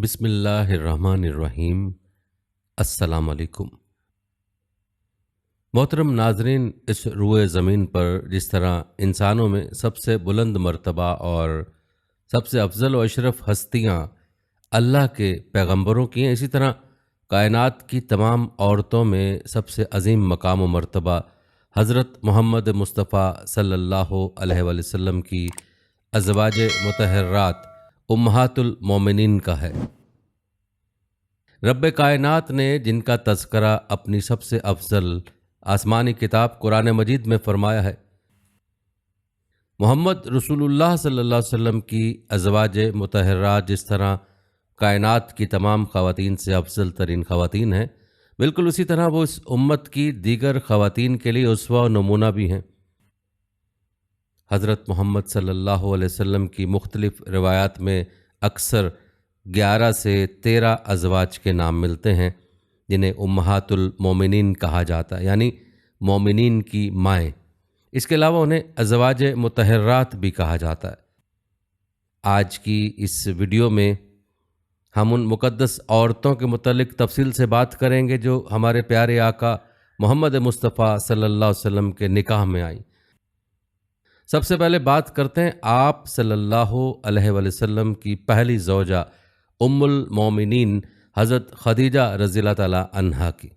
بسم اللہ الرحمن الرحیم۔ السلام علیکم محترم ناظرین، اس روئے زمین پر جس طرح انسانوں میں سب سے بلند مرتبہ اور سب سے افضل و اشرف ہستیاں اللہ کے پیغمبروں کی ہیں، اسی طرح کائنات کی تمام عورتوں میں سب سے عظیم مقام و مرتبہ حضرت محمد مصطفیٰ صلی اللہ علیہ وآلہ وسلم کی ازواج مطہرات امہات المومنین کا ہے۔ رب کائنات نے جن کا تذکرہ اپنی سب سے افضل آسمانی کتاب قرآن مجید میں فرمایا ہے، محمد رسول اللہ صلی اللہ علیہ وسلم کی ازواج مطہرات جس طرح کائنات کی تمام خواتین سے افضل ترین خواتین ہیں، بالکل اسی طرح وہ اس امت کی دیگر خواتین کے لیے اسوہ و نمونہ بھی ہیں۔ حضرت محمد صلی اللہ علیہ وسلم کی مختلف روایات میں اکثر 11 سے 13 ازواج کے نام ملتے ہیں، جنہیں امہات المومنین کہا جاتا ہے، یعنی مومنین کی مائیں۔ اس کے علاوہ انہیں ازواج مطہرات بھی کہا جاتا ہے۔ آج کی اس ویڈیو میں ہم ان مقدس عورتوں کے متعلق تفصیل سے بات کریں گے جو ہمارے پیارے آقا محمد مصطفیٰ صلی اللہ علیہ وسلم کے نکاح میں آئیں۔ سب سے پہلے بات کرتے ہیں آپ صلی اللہ علیہ وآلہ وسلم کی پہلی زوجہ ام المومنین حضرت خدیجہ رضی اللہ تعالی عنہا کی۔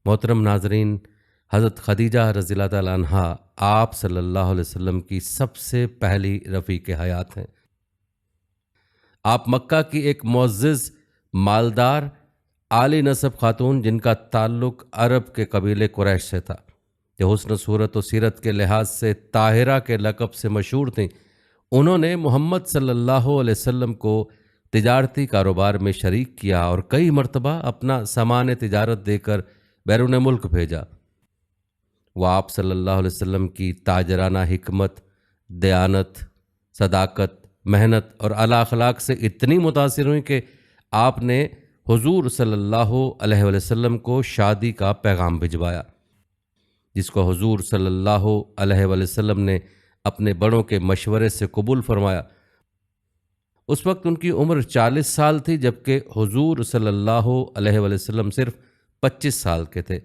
محترم ناظرین، حضرت خدیجہ رضی اللہ تعالی عنہا آپ صلی اللہ علیہ وسلم کی سب سے پہلی رفیق حیات ہیں۔ آپ مکہ کی ایک معزز، مالدار، عالی نسب خاتون جن کا تعلق عرب کے قبیلے قریش سے تھا، جو حسن صورت و سیرت کے لحاظ سے طاہرہ کے لقب سے مشہور تھیں، انہوں نے محمد صلی اللہ علیہ وسلم کو تجارتی کاروبار میں شریک کیا اور کئی مرتبہ اپنا سامان تجارت دے کر بیرون ملک بھیجا۔ وہ آپ صلی اللہ علیہ وسلم کی تاجرانہ حکمت، دیانت، صداقت، محنت اور اعلیٰ اخلاق سے اتنی متاثر ہوئیں کہ آپ نے حضور صلی اللہ علیہ وسلم کو شادی کا پیغام بھجوایا، جس کو حضور صلی اللہ علیہ وسلم نے اپنے بڑوں کے مشورے سے قبول فرمایا۔ اس وقت ان کی عمر 40 سال تھی، جبکہ حضور صلی اللہ علیہ وسلم صرف 25 سال کے تھے۔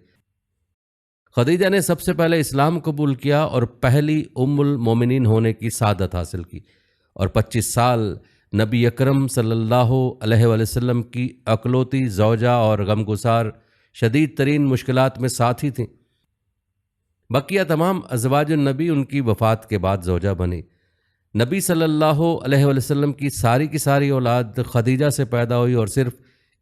خدیجہ نے سب سے پہلے اسلام قبول کیا اور پہلی ام المومنین ہونے کی سعادت حاصل کی، اور 25 سال نبی اکرم صلی اللہ علیہ وسلم کی اکلوتی زوجہ اور غمگسار شدید ترین مشکلات میں ساتھی تھیں۔ بقیہ تمام ازواج النبی ان کی وفات کے بعد زوجہ بنی۔ نبی صلی اللہ علیہ وسلم کی ساری اولاد خدیجہ سے پیدا ہوئی، اور صرف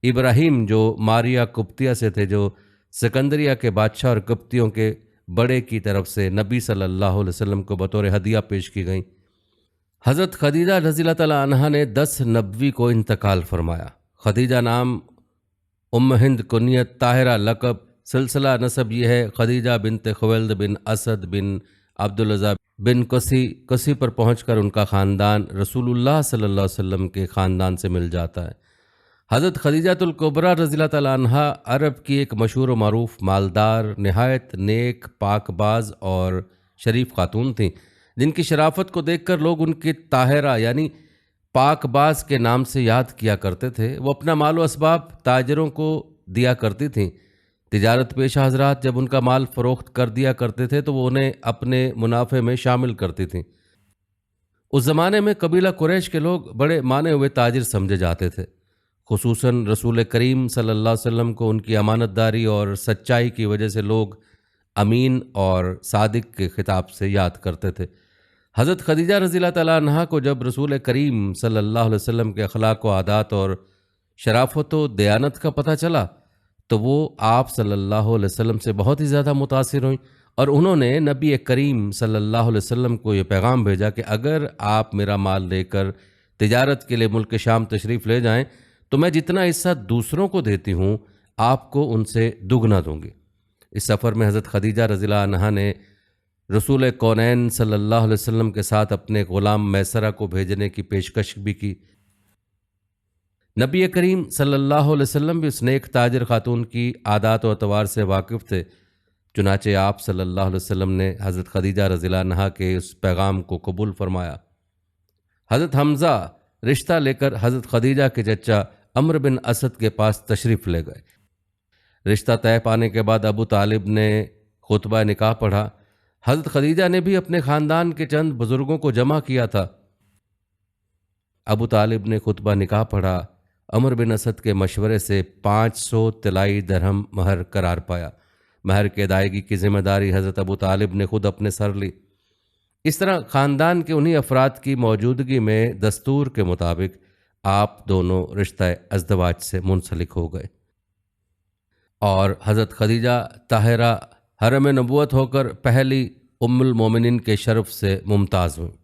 ابراہیم جو ماریہ قبطیہ سے تھے، جو سکندریہ کے بادشاہ اور قبطیوں کے بڑے کی طرف سے نبی صلی اللہ علیہ وسلم کو بطور ہدیہ پیش کی گئیں۔ حضرت خدیجہ رضی اللہ تعالی عنہا نے 10 نبوی کو انتقال فرمایا۔ خدیجہ نام، ام ہند کنیت، طاہرہ لقب، سلسلہ نسب یہ ہے خدیجہ بنت خویلد بن اسد بن عبدالعزیٰ بن کسی پر پہنچ کر ان کا خاندان رسول اللہ صلی اللہ علیہ وسلم کے خاندان سے مل جاتا ہے۔ حضرت خدیجۃ الکبریٰ رضی اللہ تعالی عنہا عرب کی ایک مشہور و معروف مالدار، نہایت نیک، پاک باز اور شریف خاتون تھیں، جن کی شرافت کو دیکھ کر لوگ ان کی طاہرہ یعنی پاک باز کے نام سے یاد کیا کرتے تھے۔ وہ اپنا مال و اسباب تاجروں کو دیا کرتی تھیں۔ تجارت پیشہ حضرات جب ان کا مال فروخت کر دیا کرتے تھے تو وہ انہیں اپنے منافع میں شامل کرتی تھیں۔ اس زمانے میں قبیلہ قریش کے لوگ بڑے مانے ہوئے تاجر سمجھے جاتے تھے، خصوصاً رسول کریم صلی اللہ علیہ وسلم کو ان کی امانت داری اور سچائی کی وجہ سے لوگ امین اور صادق کے خطاب سے یاد کرتے تھے۔ حضرت خدیجہ رضی اللہ تعالیٰ عنہا کو جب رسول کریم صلی اللہ علیہ وسلم کے اخلاق و عادات اور شرافت و دیانت کا پتہ چلا تو وہ آپ صلی اللہ علیہ وسلم سے بہت ہی زیادہ متاثر ہوئیں، اور انہوں نے نبی کریم صلی اللہ علیہ وسلم کو یہ پیغام بھیجا کہ اگر آپ میرا مال لے کر تجارت کے لیے ملک شام تشریف لے جائیں تو میں جتنا حصہ دوسروں کو دیتی ہوں آپ کو ان سے دگنا دوں گی۔ اس سفر میں حضرت خدیجہ رضی اللہ عنہا نے رسول کونین صلی اللہ علیہ وسلم کے ساتھ اپنے غلام میسرہ کو بھیجنے کی پیشکش بھی کی۔ نبی کریم صلی اللہ علیہ وسلم بھی اس نیک تاجر خاتون کی عادات و اطوار سے واقف تھے، چنانچہ آپ صلی اللہ علیہ وسلم نے حضرت خدیجہ رضی اللہ عنہا کے اس پیغام کو قبول فرمایا۔ حضرت حمزہ رشتہ لے کر حضرت خدیجہ کے چچا عمرو بن اسد کے پاس تشریف لے گئے۔ رشتہ طے پانے کے بعد ابو طالب نے خطبہ نکاح پڑھا۔ حضرت خدیجہ نے بھی اپنے خاندان کے چند بزرگوں کو جمع کیا تھا۔ ابو طالب نے خطبہ نکاح پڑھا۔ عمرو بن اسد کے مشورے سے 500 طلائی درہم مہر قرار پایا۔ مہر کی ادائیگی کی ذمہ داری حضرت ابو طالب نے خود اپنے سر لی۔ اس طرح خاندان کے انہی افراد کی موجودگی میں دستور کے مطابق آپ دونوں رشتہ ازدواج سے منسلک ہو گئے اور حضرت خدیجہ طاہرہ حرم نبوت ہو کر پہلی ام المومنین کے شرف سے ممتاز ہوئیں۔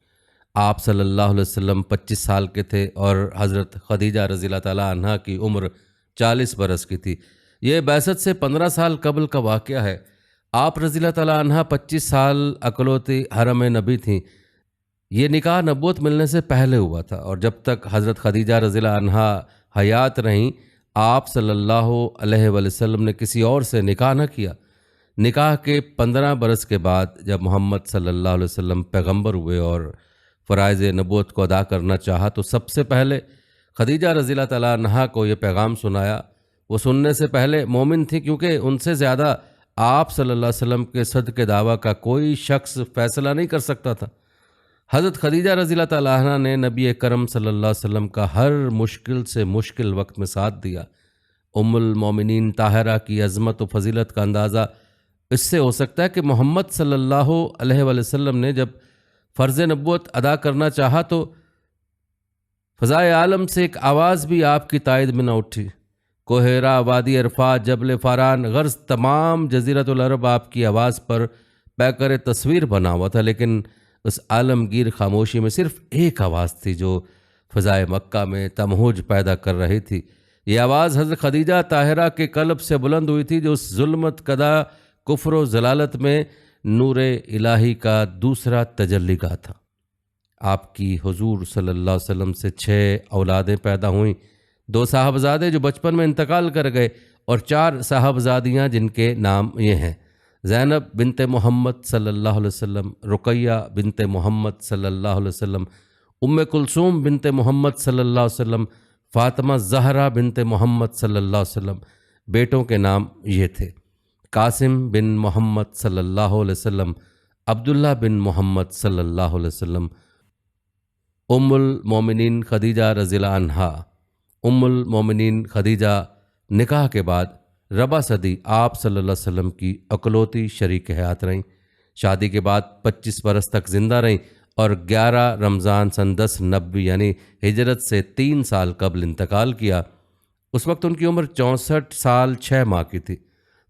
آپ صلی اللہ علیہ وسلم 25 سال کے تھے اور حضرت خدیجہ رضی اللہ تعالیٰ عنہ کی عمر 40 برس کی تھی۔ یہ بعثت سے 15 سال قبل کا واقعہ ہے۔ آپ رضی اللہ تعالیٰ عنہ 25 سال اکلوتی حرم نبی تھیں۔ یہ نکاح نبوت ملنے سے پہلے ہوا تھا، اور جب تک حضرت خدیجہ رضی اللہ عنہ حیات رہیں آپ صلی اللہ علیہ وسلم نے کسی اور سے نکاح نہ کیا۔ نکاح کے 15 برس کے بعد جب محمد صلی اللہ علیہ وسلم پیغمبر ہوئے اور فرائض نبوت کو ادا کرنا چاہا تو سب سے پہلے خدیجہ رضی اللہ تعالیٰ عنہ کو یہ پیغام سنایا۔ وہ سننے سے پہلے مومن تھی، کیونکہ ان سے زیادہ آپ صلی اللہ علیہ وسلم کے صدق دعویٰ کا کوئی شخص فیصلہ نہیں کر سکتا تھا۔ حضرت خدیجہ رضی اللہ تعالیٰ عنہ نے نبی کرم صلی اللہ علیہ وسلم کا ہر مشکل سے مشکل وقت میں ساتھ دیا۔ ام المومنین طاہرہ کی عظمت و فضیلت کا اندازہ اس سے ہو سکتا ہے کہ محمد صلی اللہ علیہ وسلم نے جب فرض نبوت ادا کرنا چاہا تو فضائے عالم سے ایک آواز بھی آپ کی تائید میں نہ اٹھی۔ کوہ ہیرا، وادی عرفات، جبل فاران، غرض تمام جزیرۃ العرب آپ کی آواز پر پیکر تصویر بنا ہوا تھا، لیکن اس عالمگیر خاموشی میں صرف ایک آواز تھی جو فضائے مکہ میں تمہج پیدا کر رہی تھی۔ یہ آواز حضرت خدیجہ طاہرہ کے قلب سے بلند ہوئی تھی، جو اس ظلمت کدہ کفر و ضلالت میں نور الہی کا دوسرا تجلی گاہ تھا۔ آپ کی حضور صلی اللہ علیہ وسلم سے 6 اولادیں پیدا ہوئیں، 2 صاحبزادے جو بچپن میں انتقال کر گئے اور 4 صاحبزادیاں جن کے نام یہ ہیں: زینب بنت محمد صلی اللہ علیہ وسلم، رقیہ بنت محمد صلی اللہ علیہ وسلم، ام کلثوم بنت محمد صلی اللہ علیہ وسلم، فاطمہ زہرا بنت محمد صلی اللہ علیہ وسلم۔ بیٹوں کے نام یہ تھے: قاسم بن محمد صلی اللہ علیہ وسلم، عبداللہ بن محمد صلی اللہ علیہ وسلم، ام المومنین خدیجہ رضی اللہ عنہا۔ ام المومنین خدیجہ نکاح کے بعد ربع صدی آپ صلی اللہ علیہ وسلم کی اکلوتی شریک حیات رہیں۔ شادی کے بعد 25 برس تک زندہ رہیں اور 11 رمضان سن 1090 یعنی ہجرت سے 3 سال قبل انتقال کیا۔ اس وقت ان کی عمر 64 سال 6 ماہ کی تھی۔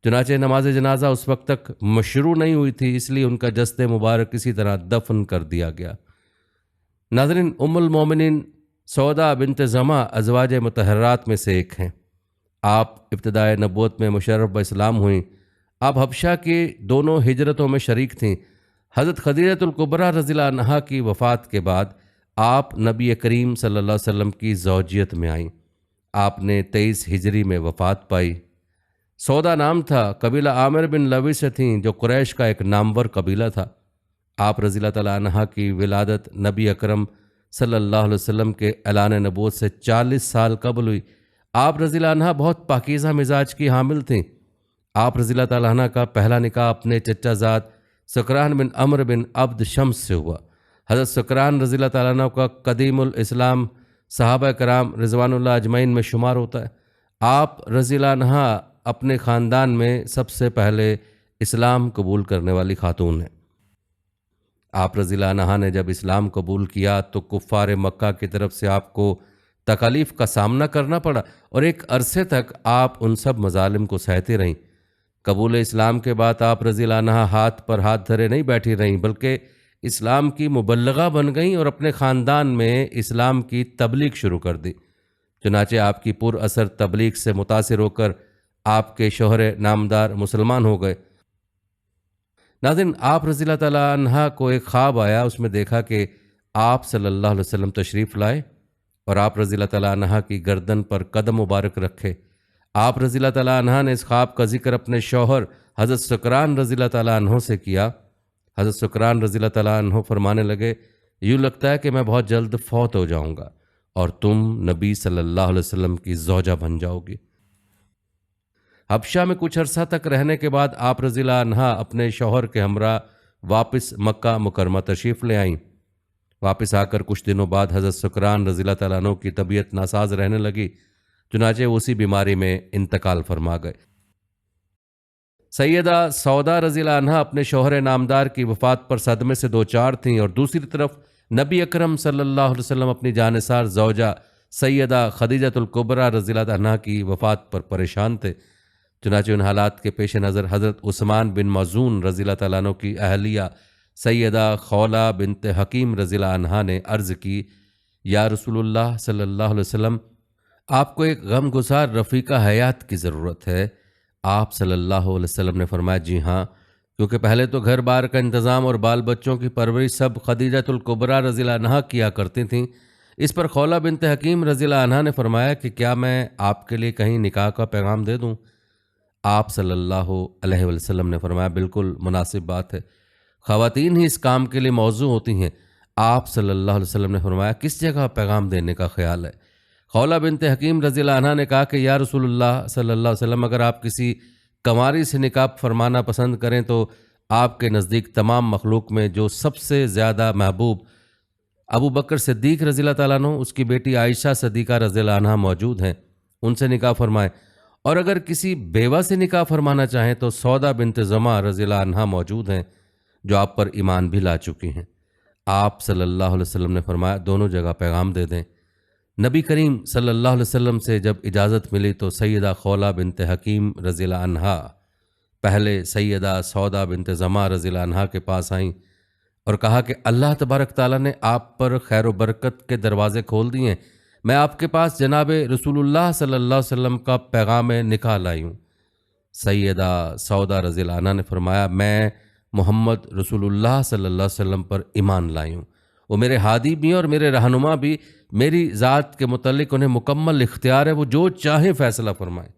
چنانچہ نماز جنازہ اس وقت تک مشروع نہیں ہوئی تھی، اس لیے ان کا جسد مبارک کسی طرح دفن کر دیا گیا۔ ناظرین، ام المومنین سودا بنت زمع ازواج مطہرات میں سے ایک ہیں۔ آپ ابتدائے نبوت میں مشرف باسلام ہوئیں۔ آپ حبشہ کی دونوں ہجرتوں میں شریک تھیں۔ حضرت خدیجۃ الکبریٰ رضی اللہ عنہا کی وفات کے بعد آپ نبی کریم صلی اللہ علیہ وسلم کی زوجیت میں آئیں۔ آپ نے 23 ہجری میں وفات پائی۔ سودا نام تھا، قبیلہ عامر بن لوی سے تھیں، جو قریش کا ایک نامور قبیلہ تھا۔ آپ رضی اللہ تعالیٰ عنہ کی ولادت نبی اکرم صلی اللہ علیہ وسلم کے اعلان نبوت سے 40 سال قبل ہوئی۔ آپ رضی اللہ عنہ بہت پاکیزہ مزاج کی حامل تھیں۔ آپ رضی اللہ تعالیٰ عنہ کا پہلا نکاح اپنے چچا زاد سکران بن عمرو بن عبد شمس سے ہوا۔ حضرت سکران رضی اللہ تعالیٰ عنہ کا قدیم الاسلام صحابہ کرام رضوان اللہ اجمعین میں شمار ہوتا ہے۔ آپ رضی اللہ عنہ اپنے خاندان میں سب سے پہلے اسلام قبول کرنے والی خاتون ہیں۔ آپ رضی اللہ عنہ نے جب اسلام قبول کیا تو کفار مکہ کی طرف سے آپ کو تکالیف کا سامنا کرنا پڑا اور ایک عرصے تک آپ ان سب مظالم کو سہتی رہیں۔ قبول اسلام کے بعد آپ رضی اللہ عنہ ہاتھ پر ہاتھ دھرے نہیں بیٹھی رہیں، بلکہ اسلام کی مبلغہ بن گئیں اور اپنے خاندان میں اسلام کی تبلیغ شروع کر دی۔ چنانچہ آپ کی پر اثر تبلیغ سے متاثر ہو کر آپ کے شوہر نامدار مسلمان ہو گئے۔ ناظرین، آپ رضی اللہ تعالیٰ عنہ کو ایک خواب آیا، اس میں دیکھا کہ آپ صلی اللہ علیہ وسلم تشریف لائے اور آپ رضی اللہ تعالیٰ عنہ کی گردن پر قدم مبارک رکھے۔ آپ رضی اللہ تعالیٰ عنہ نے اس خواب کا ذکر اپنے شوہر حضرت سکران رضی اللہ تعالیٰ عنہ سے کیا۔ حضرت سکران رضی اللہ تعالیٰ عنہ فرمانے لگے، یوں لگتا ہے کہ میں بہت جلد فوت ہو جاؤں گا۔ اور تم نبی صلی اللہ علیہ وسلم کی زوجہ بن جاؤ گی۔ حبشہ میں کچھ عرصہ تک رہنے کے بعد آپ رضی اللہ عنہا اپنے شوہر کے ہمراہ واپس مکہ مکرمہ تشریف لے آئیں۔ واپس آ کر کچھ دنوں بعد حضرت سکران رضی اللہ تعالیٰ عنہ کی طبیعت ناساز رہنے لگی، چنانچہ اسی بیماری میں انتقال فرما گئے۔ سیدہ سودا رضی اللہ عنہا اپنے شوہر نامدار کی وفات پر صدمے سے دوچار تھیں، اور دوسری طرف نبی اکرم صلی اللہ علیہ وسلم اپنی جانثار زوجہ سیدہ خدیجۃ الکبریٰ رضی اللہ عنہا کی وفات پر پریشان تھے۔ چنانچہ ان حالات کے پیش نظر حضرت عثمان بن مظعون رضی اللہ تعالیٰ عنہ کی اہلیہ سیدہ خولہ بنت حکیم رضی اللہ عنہا نے عرض کی، یا رسول اللہ صلی اللہ علیہ وسلم، آپ کو ایک غم گسار رفیقہ حیات کی ضرورت ہے۔ آپ صلی اللہ علیہ وسلم نے فرمایا، جی ہاں، کیونکہ پہلے تو گھر بار کا انتظام اور بال بچوں کی پرورش سب خدیجۃ الکبریٰ رضی اللہ عنہا کیا کرتی تھیں۔ اس پر خولہ بنت حکیم رضی اللہ عنہا نے فرمایا کہ کیا میں آپ کے لیے کہیں نکاح کا پیغام دے دوں؟ آپ صلی اللہ علیہ وسلم نے فرمایا، بالکل مناسب بات ہے، خواتین ہی اس کام کے لیے موزوں ہوتی ہیں۔ آپ صلی اللہ علیہ وسلم نے فرمایا، کس جگہ پیغام دینے کا خیال ہے؟ خولہ بنت حکیم رضی اللہ عنہا نے کہا کہ یا رسول اللہ صلی اللہ علیہ وسلم، اگر آپ کسی کنواری سے نکاح فرمانا پسند کریں تو آپ کے نزدیک تمام مخلوق میں جو سب سے زیادہ محبوب ابو بکر صدیق رضی اللہ تعالیٰ عنہ، اس کی بیٹی عائشہ صدیقہ رضی اللہ عنہا موجود ہیں، ان سے نکاح فرمائیں۔ اور اگر کسی بیوہ سے نکاح فرمانا چاہیں تو سودا بنت زمع رضی اللہ عنہا موجود ہیں، جو آپ پر ایمان بھی لا چکی ہیں۔ آپ صلی اللہ علیہ وسلم نے فرمایا، دونوں جگہ پیغام دے دیں۔ نبی کریم صلی اللہ علیہ وسلم سے جب اجازت ملی تو سیدہ خولہ بنت حکیم رضی اللہ عنہا پہلے سیدہ سودا بنت زمع رضی اللہ عنہا کے پاس آئیں اور کہا کہ اللہ تبارک تعالیٰ نے آپ پر خیر و برکت کے دروازے کھول دیے ہیں، میں آپ کے پاس جناب رسول اللہ صلی اللہ علیہ وسلم کا پیغام نکاح لائی ہوں۔ سیدہ سودا رضی اللہ عنہا نے فرمایا، میں محمد رسول اللہ صلی اللہ علیہ وسلم پر ایمان لائی ہوں، وہ میرے ہادی بھی ہیں اور میرے رہنما بھی، میری ذات کے متعلق انہیں مکمل اختیار ہے، وہ جو چاہیں فیصلہ فرمائیں۔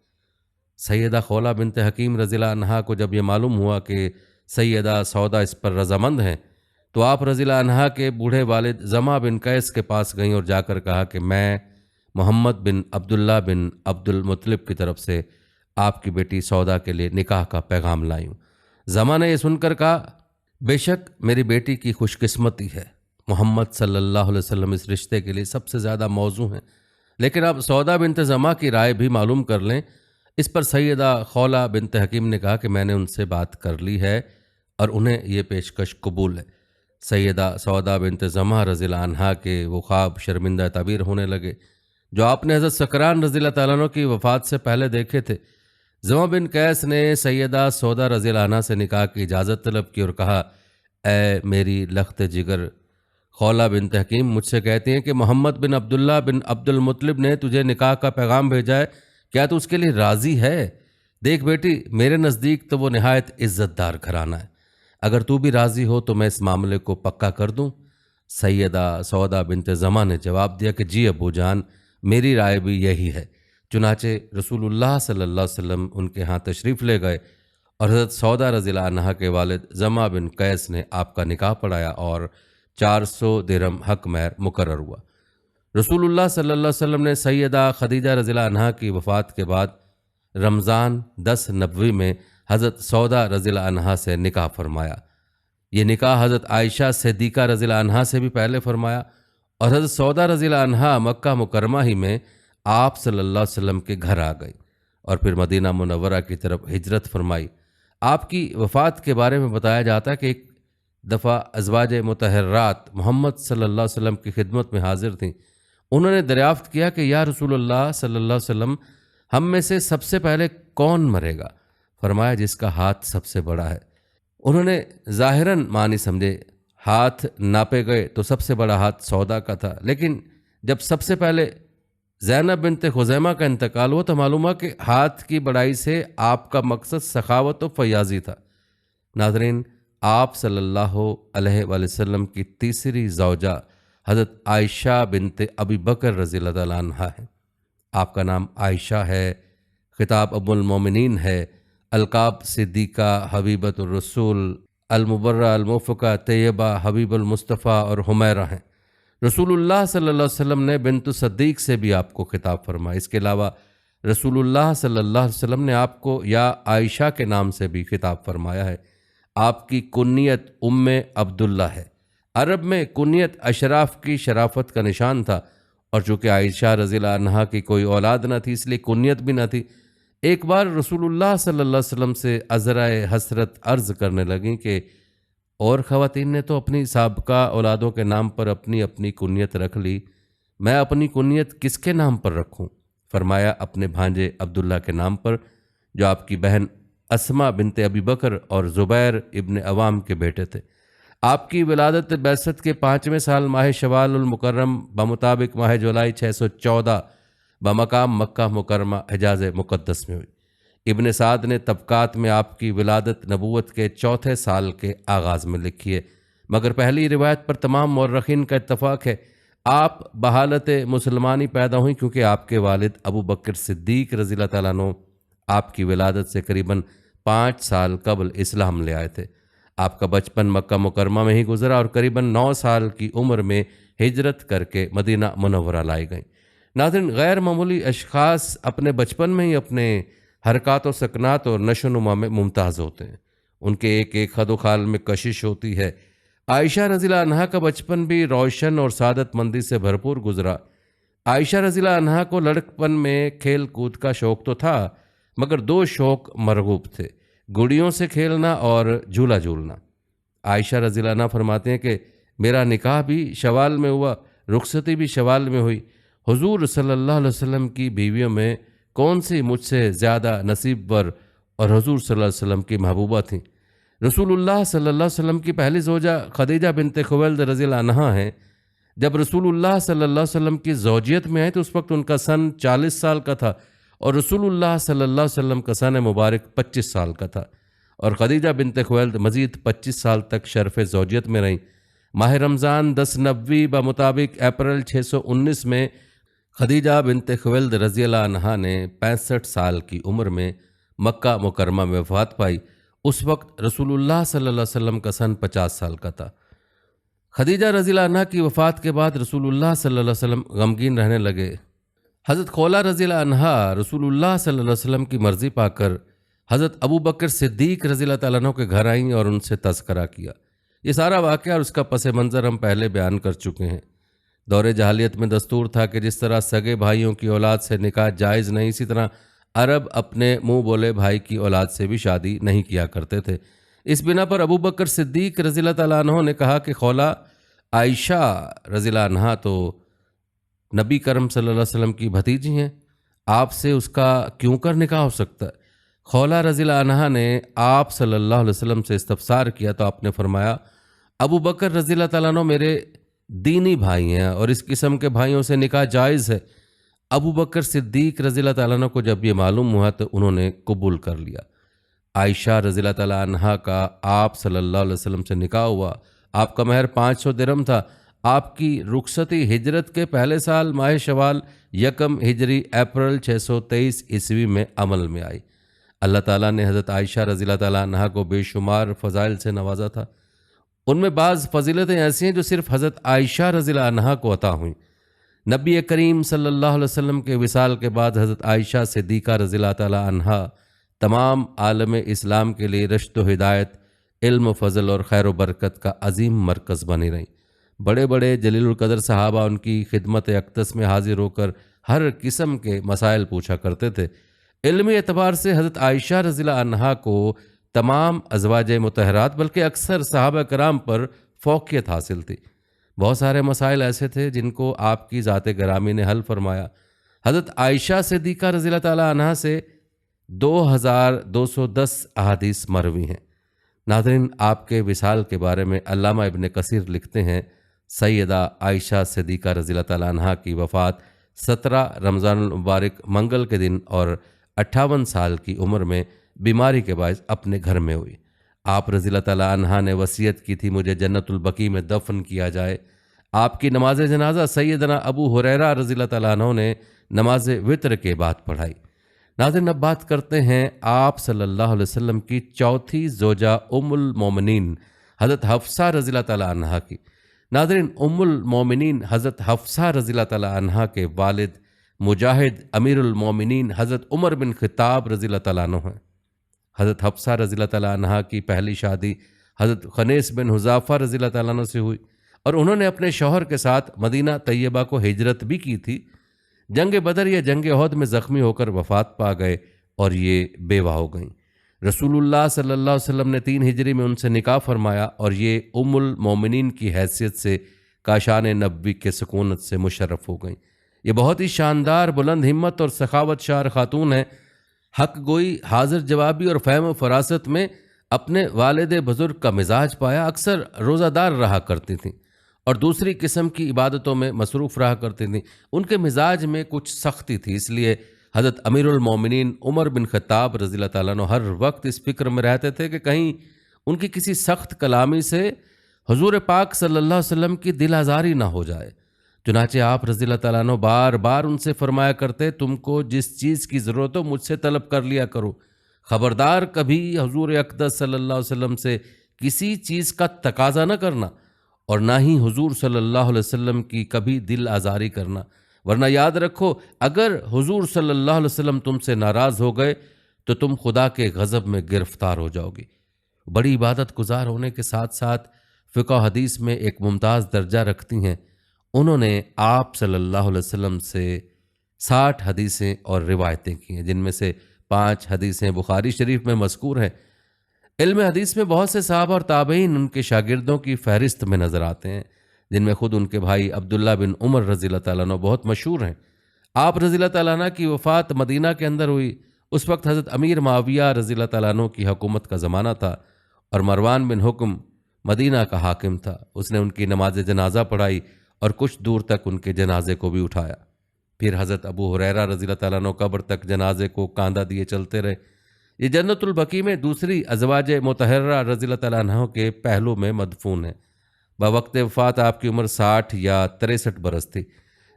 سیدہ خولہ بنت حکیم رضی اللہ عنہا کو جب یہ معلوم ہوا کہ سیدہ سودا اس پر رضامند ہیں تو آپ رضی اللہ عنہا کے بوڑھے والد زمع بن قیس کے پاس گئیں اور جا کر کہا کہ میں محمد بن عبداللہ بن عبد المطلب کی طرف سے آپ کی بیٹی سودا کے لیے نکاح کا پیغام لائی ہوں۔ زمع نے یہ سن کر کہا، بے شک میری بیٹی کی خوش قسمتی ہے، محمد صلی اللہ علیہ وسلم اس رشتے کے لیے سب سے زیادہ موزوں ہیں، لیکن آپ سودا بنت زمع کی رائے بھی معلوم کر لیں۔ اس پر سیدہ خولہ بنت حکیم نے کہا کہ میں نے ان سے بات کر لی ہے اور انہیں یہ پیشکش قبول ہے۔ سیدہ سودا بنت زمع رضی اللہ عنہا کے وہ خواب شرمندہ تعبیر ہونے لگے جو آپ نے حضرت سکران رضی اللہ تعالیٰ عنہ کی وفات سے پہلے دیکھے تھے۔ زمع بن قیس نے سیدہ سودا رضی اللہ عنہا سے نکاح کی اجازت طلب کی اور کہا، اے میری لخت جگر خولہ بنت حکیم، مجھ سے کہتی ہیں کہ محمد بن عبداللہ بن عبد المطلب نے تجھے نکاح کا پیغام بھیجا ہے، کیا تو اس کے لیے راضی ہے؟ دیکھ بیٹی، میرے نزدیک تو وہ نہایت عزت دار گھرانہ ہے، اگر تو بھی راضی ہو تو میں اس معاملے کو پکا کر دوں۔ سیدہ سودا بنت زمع نے جواب دیا کہ جی ابو جان، میری رائے بھی یہی ہے۔ چنانچہ رسول اللہ صلی اللہ علیہ وسلم ان کے ہاں تشریف لے گئے اور حضرت سودا رضی اللہ عنہا کے والد زمع بن قیس نے آپ کا نکاح پڑھایا اور 400 درہم حق مہر مقرر ہوا۔ رسول اللہ صلی اللہ علیہ وسلم نے سیدہ خدیجہ رضی اللہ عنہا کی وفات کے بعد رمضان 10 نبوی میں حضرت سودا رضی اللہ عنہا سے نکاح فرمایا۔ یہ نکاح حضرت عائشہ صدیقہ رضی اللہ عنہا سے بھی پہلے فرمایا اور حضرت سودا رضی اللہ عنہا مکہ مکرمہ ہی میں آپ صلی اللہ علیہ وسلم کے گھر آ گئی اور پھر مدینہ منورہ کی طرف ہجرت فرمائی۔ آپ کی وفات کے بارے میں بتایا جاتا ہے کہ ایک دفعہ ازواج مطہرات محمد صلی اللہ علیہ وسلم کی خدمت میں حاضر تھیں۔ انہوں نے دریافت کیا کہ یا رسول اللہ صلی اللہ علیہ وسلم، ہم میں سے سب سے پہلے کون مرے گا؟ فرمایا، جس کا ہاتھ سب سے بڑا ہے۔ انہوں نے ظاہراً معنی سمجھے، ہاتھ ناپے گئے تو سب سے بڑا ہاتھ سودا کا تھا، لیکن جب سب سے پہلے زینب بنت خزیمہ کا انتقال ہوا تو معلوم ہوا کہ ہاتھ کی بڑائی سے آپ کا مقصد سخاوت و فیاضی تھا۔ ناظرین، آپ صلی اللہ علیہ وآلہ وسلم کی تیسری زوجہ حضرت عائشہ بنت ابی بکر رضی اللہ تعالیٰ عنہا ہے۔ آپ کا نام عائشہ ہے، خطاب ام المومنین ہے، القاب صدیقہ، حبیبۃ الرسول، المبرہ، الموفقہ، طیبہ، حبیب المصطفیٰ اور حمیرہ ہیں۔ رسول اللہ صلی اللہ علیہ وسلم نے بنت صدیق سے بھی آپ کو خطاب فرمایا۔ اس کے علاوہ رسول اللہ صلی اللہ علیہ وسلم نے آپ کو یا عائشہ کے نام سے بھی خطاب فرمایا ہے۔ آپ کی کنیت ام عبداللہ ہے۔ عرب میں کنیت اشراف کی شرافت کا نشان تھا، اور چونکہ عائشہ رضی اللہ عنہا کی کوئی اولاد نہ تھی اس لیے کنیت بھی نہ تھی۔ ایک بار رسول اللہ صلی اللہ علیہ وسلم سے عذرائے حسرت عرض کرنے لگیں کہ اور خواتین نے تو اپنی سابقہ اولادوں کے نام پر اپنی اپنی کنیت رکھ لی، میں اپنی کنیت کس کے نام پر رکھوں؟ فرمایا اپنے بھانجے عبداللہ کے نام پر، جو آپ کی بہن اسما بنت ابی بکر اور زبیر ابن عوام کے بیٹے تھے۔ آپ کی ولادت بعثت کے 5ویں سال ماہ شوال المکرم بمطابق ماہ جولائی 614 بمقام مکہ مکرمہ حجاز مقدس میں ہوئی۔ ابن سعد نے طبقات میں آپ کی ولادت نبوت کے 4تھے سال کے آغاز میں لکھی ہے، مگر پہلی روایت پر تمام مورخین کا اتفاق ہے۔ آپ بحالت مسلمانی پیدا ہوئیں کیونکہ آپ کے والد ابو بکر صدیق رضی اللہ تعالیٰ عنہ آپ کی ولادت سے قریباً 5 سال قبل اسلام لے آئے تھے۔ آپ کا بچپن مکہ مکرمہ میں ہی گزرا اور قریباً 9 سال کی عمر میں ہجرت کر کے مدینہ منورہ لائی گئیں۔ ناظرین، غیر معمولی اشخاص اپنے بچپن میں ہی اپنے حرکات و سکنات اور نشو و نما میں ممتاز ہوتے ہیں۔ ان کے ایک ایک خد و خال میں کشش ہوتی ہے۔ عائشہ رضی اللہ عنہا کا بچپن بھی روشن اور سعادت مندی سے بھرپور گزرا۔ عائشہ رضی اللہ عنہا کو لڑکپن میں کھیل کود کا شوق تو تھا، مگر 2 شوق مرغوب تھے، گڑیوں سے کھیلنا اور جھولا جھولنا۔ عائشہ رضی اللہ عنہا فرماتے ہیں کہ میرا نکاح بھی شوال میں ہوا، رخصتی بھی شوال میں ہوئی۔ حضور صلی اللہ علیہ وسلم کی بیویوں میں کون سی مجھ سے زیادہ نصیب ور اور حضور صلی اللہ علیہ وسلم کی محبوبہ تھیں؟ رسول اللہ صلی اللہ علیہ وسلم کی پہلی زوجہ خدیجہ بنت خویلد رضی اللہ عنہا ہیں۔ جب رسول اللہ صلی اللہ علیہ وسلم کی زوجیت میں آئے تو اس وقت ان کا سن 40 سال کا تھا، اور رسول اللہ صلی اللہ علیہ وسلم کا سن مبارک 25 سال کا تھا، اور خدیجہ بنت خویلد مزید 25 سال تک شرف زوجیت میں رہیں۔ ماہ رمضان 10 نبوی بمطابق اپریل 619 میں خدیجہ بنت خویلد رضی اللہ عنہا نے 65 سال کی عمر میں مکہ مکرمہ میں وفات پائی۔ اس وقت رسول اللہ صلی اللہ علیہ وسلم کا سن 50 سال کا تھا۔ خدیجہ رضی اللہ عنہا کی وفات کے بعد رسول اللہ صلی اللہ علیہ وسلم غمگین رہنے لگے۔ حضرت خولہ رضی اللہ عنہا رسول اللہ صلی اللہ علیہ وسلم کی مرضی پا کر حضرت ابو بکر صدیق رضی اللہ تعالیٰ عنہ کے گھر آئیں اور ان سے تذکرہ کیا۔ یہ سارا واقعہ اور اس کا پس منظر ہم پہلے بیان کر چکے ہیں۔ دور جاہلیت میں دستور تھا کہ جس طرح سگے بھائیوں کی اولاد سے نکاح جائز نہیں، اسی طرح عرب اپنے منہ بولے بھائی کی اولاد سے بھی شادی نہیں کیا کرتے تھے۔ اس بنا پر ابو بکر صدیق رضی اللہ تعالیٰ عنہ نے کہا کہ خولہ عائشہ رضی اللہ عنہا تو نبی کرم صلی اللہ علیہ وسلم کی بھتیجی ہیں، آپ سے اس کا کیوں کر نکاح ہو سکتا ہے؟ خولہ رضی اللہ عنہا نے آپ صلی اللہ علیہ وسلم سے استفسار کیا تو آپ نے فرمایا ابو بکر رضی اللہ تعالیٰ عنہ میرے دینی بھائی ہیں اور اس قسم کے بھائیوں سے نکاح جائز ہے۔ ابو بکر صدیق رضی اللہ تعالیٰ عنہ کو جب یہ معلوم ہوا تو انہوں نے قبول کر لیا۔ عائشہ رضی اللہ تعالیٰ عنہا کا آپ صلی اللہ علیہ وسلم سے نکاح ہوا۔ آپ کا مہر 500 درہم تھا۔ آپ کی رخصتی ہجرت کے پہلے سال ماہ شوال 1 ہجری اپریل 623 عیسوی میں عمل میں آئی۔ اللہ تعالیٰ نے حضرت عائشہ رضی اللہ تعالیٰ عنہا کو بے شمار فضائل سے نوازا تھا۔ ان میں بعض فضیلتیں ایسی ہیں جو صرف حضرت عائشہ رضی اللہ عنہا کو عطا ہوئیں۔ نبی کریم صلی اللہ علیہ وسلم کے وصال کے بعد حضرت عائشہ صدیقہ رضی اللہ تعالیٰ عنہا تمام عالم اسلام کے لیے رشد و ہدایت، علم و فضل اور خیر و برکت کا عظیم مرکز بنی رہیں۔ بڑے بڑے جلیل القدر صحابہ ان کی خدمت اقدس میں حاضر ہو کر ہر قسم کے مسائل پوچھا کرتے تھے۔ علمی اعتبار سے حضرت عائشہ رضی اللہ عنہا کو تمام ازواج مطہرات بلکہ اکثر صحابہ کرام پر فوقیت حاصل تھی۔ بہت سارے مسائل ایسے تھے جن کو آپ کی ذات گرامی نے حل فرمایا۔ حضرت عائشہ صدیقہ رضی اللہ تعالیٰ عنہا سے 2210 احادیث مروی ہیں۔ ناظرین، آپ کے وصال کے بارے میں علامہ ابن کثیر لکھتے ہیں سیدہ عائشہ صدیقہ رضی اللہ تعالیٰ عنہا کی وفات 17 رمضان المبارک منگل کے دن اور 58 سال کی عمر میں بیماری کے باعث اپنے گھر میں ہوئی۔ آپ رضی اللہ تعالیٰ عنہا نے وصیت کی تھی مجھے جنت البقیع میں دفن کیا جائے۔ آپ کی نماز جنازہ سیدنا ابو ہریرہ رضی اللہ تعالیٰ عنہ نے نماز وتر کے بعد پڑھائی۔ ناظرین، اب بات کرتے ہیں آپ صلی اللہ علیہ وسلم کی چوتھی زوجہ ام المومنین حضرت حفصہ رضی اللہ تعالیٰ عنہا کی۔ ناظرین، ام المومنین حضرت حفصہ رضی اللہ تعالیٰ عنہا کے والد مجاہد امیر المومنین حضرت عمر بن خطاب رضی اللہ تعالیٰ عنہ ہیں۔ حضرت حفصہ رضی اللہ تعالیٰ عنہا کی پہلی شادی حضرت خنیس بن حذافہ رضی اللہ تعالیٰ عنہ سے ہوئی، اور انہوں نے اپنے شوہر کے ساتھ مدینہ طیبہ کو ہجرت بھی کی تھی۔ جنگ بدر یا جنگ احد میں زخمی ہو کر وفات پا گئے اور یہ بیوہ ہو گئیں۔ رسول اللہ صلی اللہ علیہ وسلم نے 3 ہجری میں ان سے نکاح فرمایا، اور یہ ام المومنین کی حیثیت سے کاشان نبوی کے سکونت سے مشرف ہو گئیں۔ یہ بہت ہی شاندار، بلند ہمت اور سخاوت شار خاتون ہیں۔ حق گوئی، حاضر جوابی اور فہم و فراست میں اپنے والد بزرگ کا مزاج پایا۔ اکثر روزہ دار رہا کرتی تھیں اور دوسری قسم کی عبادتوں میں مصروف رہا کرتی تھیں۔ ان کے مزاج میں کچھ سختی تھی، اس لیے حضرت امیر المومنین عمر بن خطاب رضی اللہ تعالیٰ عنہ ہر وقت اس فکر میں رہتے تھے کہ کہیں ان کی کسی سخت کلامی سے حضور پاک صلی اللہ علیہ وسلم کی دل آزاری نہ ہو جائے۔ چنانچہ آپ رضی اللہ تعالیٰ عنہ بار بار ان سے فرمایا کرتے، تم کو جس چیز کی ضرورت ہو مجھ سے طلب کر لیا کرو، خبردار کبھی حضور اقدس صلی اللہ علیہ وسلم سے کسی چیز کا تقاضا نہ کرنا، اور نہ ہی حضور صلی اللہ علیہ وسلم کی کبھی دل آزاری کرنا، ورنہ یاد رکھو اگر حضور صلی اللہ علیہ وسلم تم سے ناراض ہو گئے تو تم خدا کے غضب میں گرفتار ہو جاؤ گی۔ بڑی عبادت گزار ہونے کے ساتھ ساتھ فقہ و حدیث میں ایک ممتاز درجہ رکھتی ہیں۔ انہوں نے آپ صلی اللہ علیہ وسلم سے 60 حدیثیں اور روایتیں کی ہیں، جن میں سے 5 حدیثیں بخاری شریف میں مذکور ہیں۔ علم حدیث میں بہت سے صحابہ اور تابعین ان کے شاگردوں کی فہرست میں نظر آتے ہیں، جن میں خود ان کے بھائی عبداللہ بن عمر رضی اللہ تعالیٰ عنہ بہت مشہور ہیں۔ آپ رضی اللہ تعالیٰ عنہ کی وفات مدینہ کے اندر ہوئی۔ اس وقت حضرت امیر معاویہ رضی اللہ تعالیٰ عنہ کی حکومت کا زمانہ تھا، اور مروان بن حکم مدینہ کا حاکم تھا۔ اس نے ان کی نماز جنازہ پڑھائی اور کچھ دور تک ان کے جنازے کو بھی اٹھایا۔ پھر حضرت ابو ہریرہ رضی اللہ تعالیٰ عنہ قبر تک جنازے کو کاندھا دیے چلتے رہے۔ یہ جنت البقیع میں دوسری ازواج مطہرہ رضی اللہ تعالیٰ عنہ کے پہلو میں مدفون ہے۔ بوقت وفات آپ کی عمر 60 یا 63 برس تھی۔